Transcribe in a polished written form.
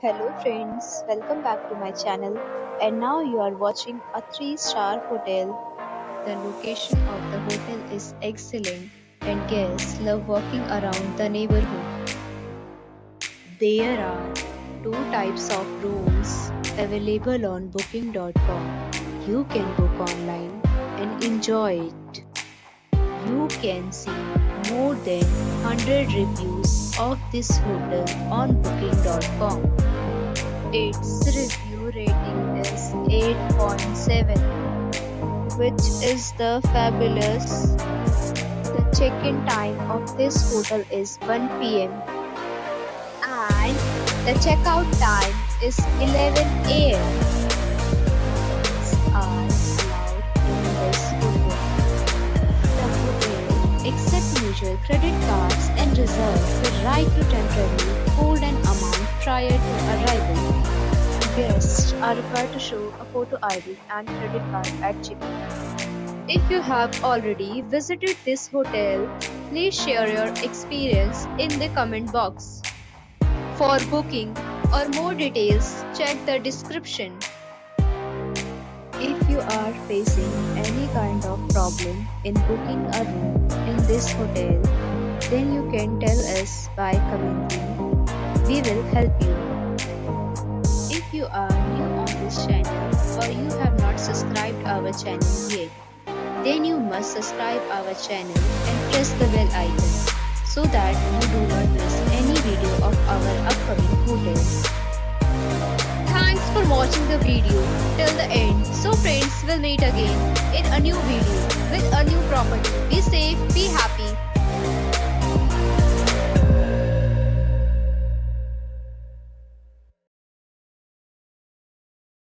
Hello friends, welcome back to my channel and now you are watching a 3-star hotel. The location of the hotel is excellent and guests love walking around the neighborhood. There are two types of rooms available on booking.com. You can book online and enjoy it. You can see more than 100 reviews of this hotel on booking.com. Its review rating is 8.7, which is the fabulous. The check-in time of this hotel is 1 p.m. and the checkout time is 11 a.m. Pets are allowed in this hotel. The hotel accepts major credit cards and reserves the right to temporarily hold an amount prior to arrival. Guests are required to show a photo ID and credit card at check-in. If you have already visited this hotel, please share your experience in the comment box. For booking or more details, check the description. If you are facing any kind of problem in booking a room in this hotel, then you can tell us by commenting. We will help you. If you are new on this channel or you have not subscribed our channel yet, then you must subscribe our channel and press the bell icon so that you do not miss any video of our upcoming hotel. Thanks for watching the video till the end. So friends, will meet again in a new video with a new property. Be safe, be happy.